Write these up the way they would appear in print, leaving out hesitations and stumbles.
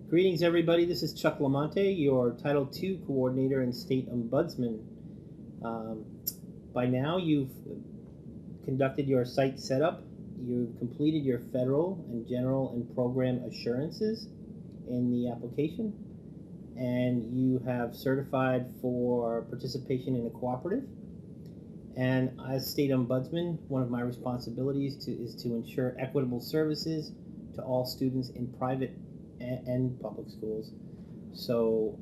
Greetings, everybody. This is Chuck Lamonte, your Title II Coordinator and State Ombudsman. By now, you've conducted your site setup. You've completed your federal and general and program assurances in the application, and you have certified for participation in a cooperative. And as State Ombudsman, one of my responsibilities is to ensure equitable services to all students in private and public schools. So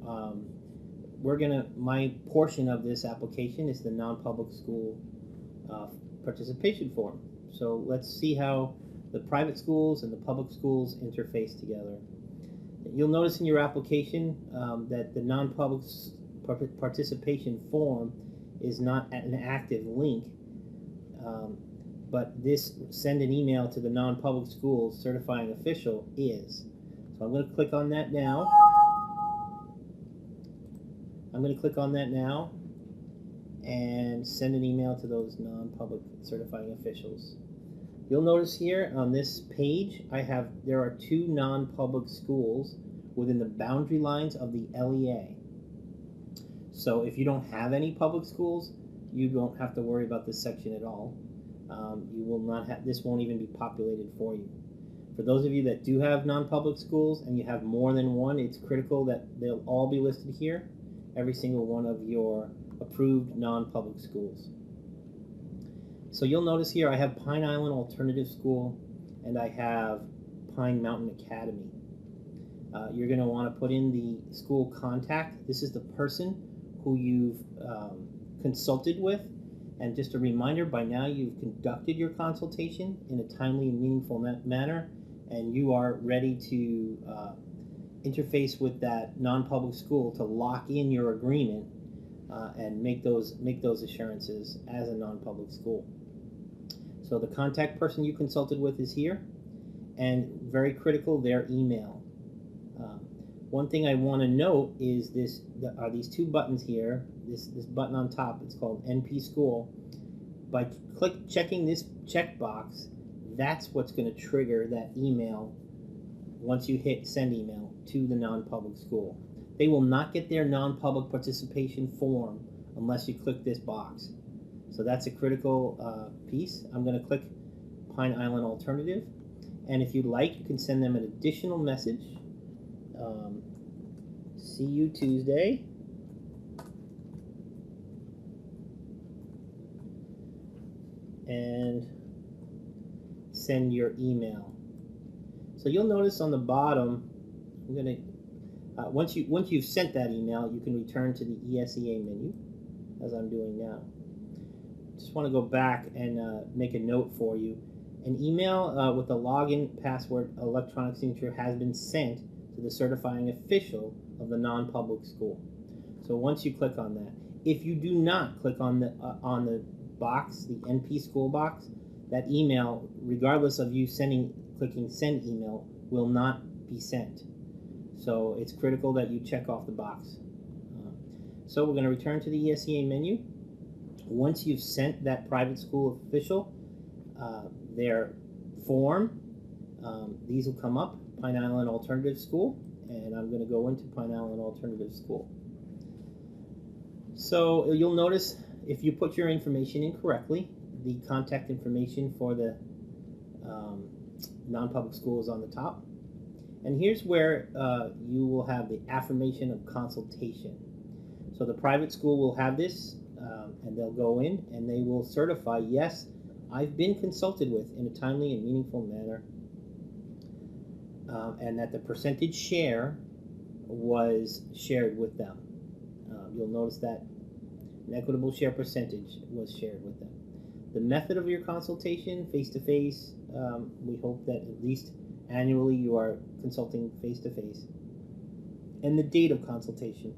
my portion of this application is the non-public school participation form. So let's see how the private schools and the public schools interface together. You'll notice in your application that the non-public participation form is not an active link, but this send an email to the non-public schools certifying official is. So I'm going to click on that now. And send an email to those non-public certifying officials. You'll notice here on this page there are two non-public schools within the boundary lines of the LEA. So if you don't have any public schools, you don't have to worry about this section at all. This won't even be populated for you. For those of you that do have non-public schools and you have more than one, it's critical that they'll all be listed here, every single one of your approved non-public schools. So you'll notice here I have Pine Island Alternative School and I have Pine Mountain Academy. You're going to want to put in the school contact. This is the person who you've consulted with. And just a reminder, by now you've conducted your consultation in a timely and meaningful manner, and you are ready to interface with that non-public school to lock in your agreement and make those assurances as a non-public school. So the contact person you consulted with is here, and very critical, their email. One thing I want to note is are these two buttons here. This button on top, it's called NP School. By checking this checkbox, that's what's going to trigger that email once you hit send email to the non-public school. They will not get their non-public participation form unless you click this box. So that's a critical piece. I'm going to click Pine Island Alternative, and if you'd like, you can send them an additional message. See you Tuesday. And send your email. So you'll notice on the bottom, I'm gonna once you've sent that email, you can return to the ESEA menu, as I'm doing now. Just want to go back and make a note for you. An email with a login password electronic signature has been sent to the certifying official of the non-public school. So once you click on that, if you do not click on the box, the NP school box, that email, regardless of you clicking send email, will not be sent. So it's critical that you check off the box. So we're going to return to the ESEA menu. Once you've sent that private school official their form, these will come up, Pine Island Alternative School, and I'm going to go into Pine Island Alternative School. So you'll notice if you put your information in correctly, the contact information for the non-public school is on the top. And here's where you will have the affirmation of consultation. So the private school will have this, and they'll go in and they will certify, yes, I've been consulted with in a timely and meaningful manner, and that the percentage share was shared with them. You'll notice that an equitable share percentage was shared with them. The method of your consultation, face-to-face, we hope that at least annually you are consulting face-to-face. And the date of consultation.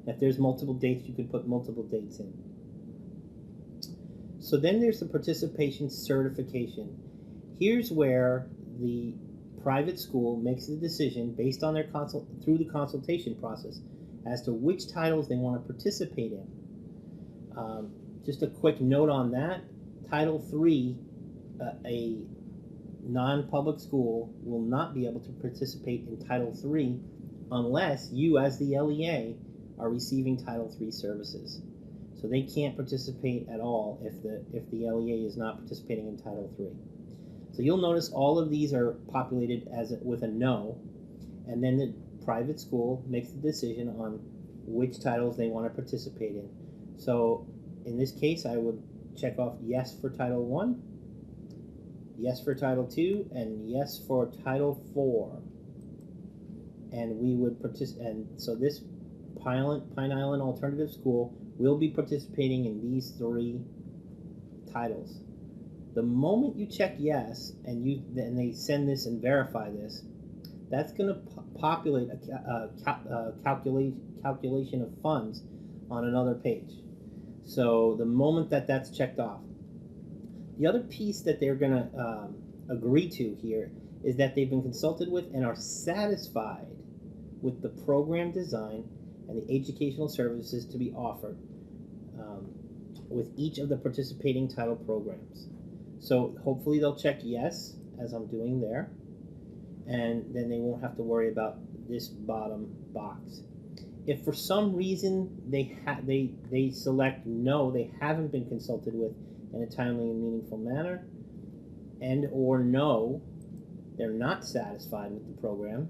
If there's multiple dates, you can put multiple dates in. So then there's the participation certification. Here's where the private school makes the decision based on their through the consultation process as to which titles they want to participate in. Just a quick note on that. Title III, a non-public school will not be able to participate in Title III unless you, as the LEA, are receiving Title III services. So they can't participate at all if the LEA is not participating in Title III. So you'll notice all of these are populated with a no, and then the private school makes the decision on which titles they want to participate in. So in this case, I would check off yes for Title I, yes for Title II, and yes for Title IV. And we would participate, and so this Pine Island Alternative School will be participating in these 3 titles. The moment you check yes, and they send this and verify this, that's going to populate a calculation of funds on another page. So the moment that's checked off, the other piece that they're going to agree to here is that they've been consulted with and are satisfied with the program design and the educational services to be offered with each of the participating title programs. So hopefully they'll check yes, as I'm doing there, and then they won't have to worry about this bottom box. If for some reason they select no, they haven't been consulted with in a timely and meaningful manner, and or no, they're not satisfied with the program,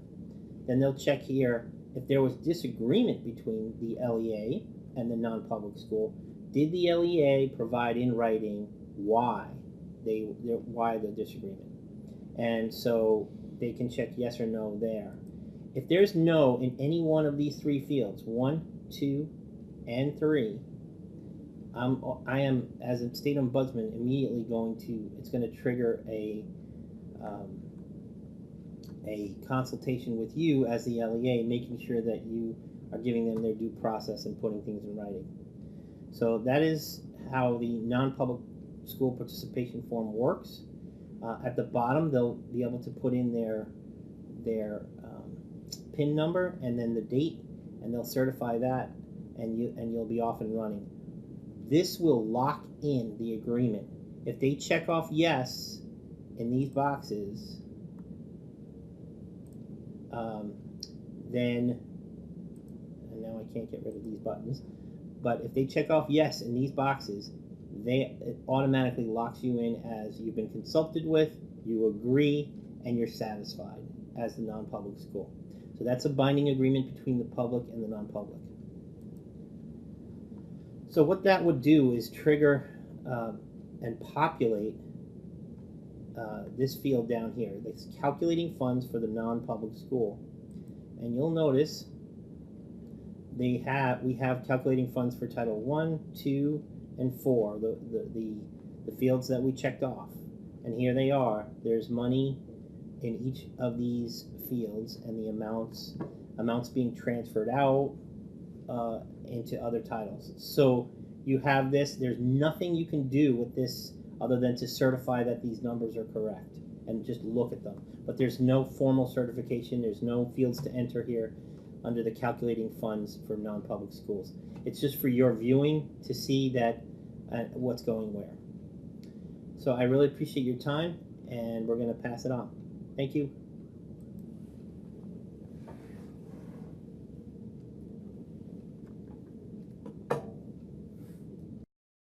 then they'll check here if there was disagreement between the LEA and the non-public school. Did the LEA provide in writing why the disagreement? And so they can check yes or no there. If there's no in any one of these 3 fields, 1, 2, and 3, I am, as a state ombudsman, immediately it's going to trigger a consultation with you as the LEA, making sure that you are giving them their due process and putting things in writing. So that is how the non-public school participation form works. At the bottom, they'll be able to put in their PIN number and then the date, and they'll certify that, and you'll be off and running. This will lock in the agreement. If they check off yes in these boxes, then, and now I can't get rid of these buttons, but if they check off yes in these boxes, it automatically locks you in as you've been consulted with, you agree, and you're satisfied as the non-public school. So that's a binding agreement between the public and the non-public. So what that would do is trigger and populate this field down here. That's calculating funds for the non-public school. And you'll notice we have calculating funds for Title 1, 2, and 4, the fields that we checked off. And here they are. There's money in each of these fields, and the amounts being transferred out into other titles. So you have this. There's nothing you can do with this other than to certify that these numbers are correct and just look at them. But there's no formal certification. There's no fields to enter here under the calculating funds for non-public schools. It's just for your viewing to see that what's going where. So I really appreciate your time, and we're going to pass it on. Thank you.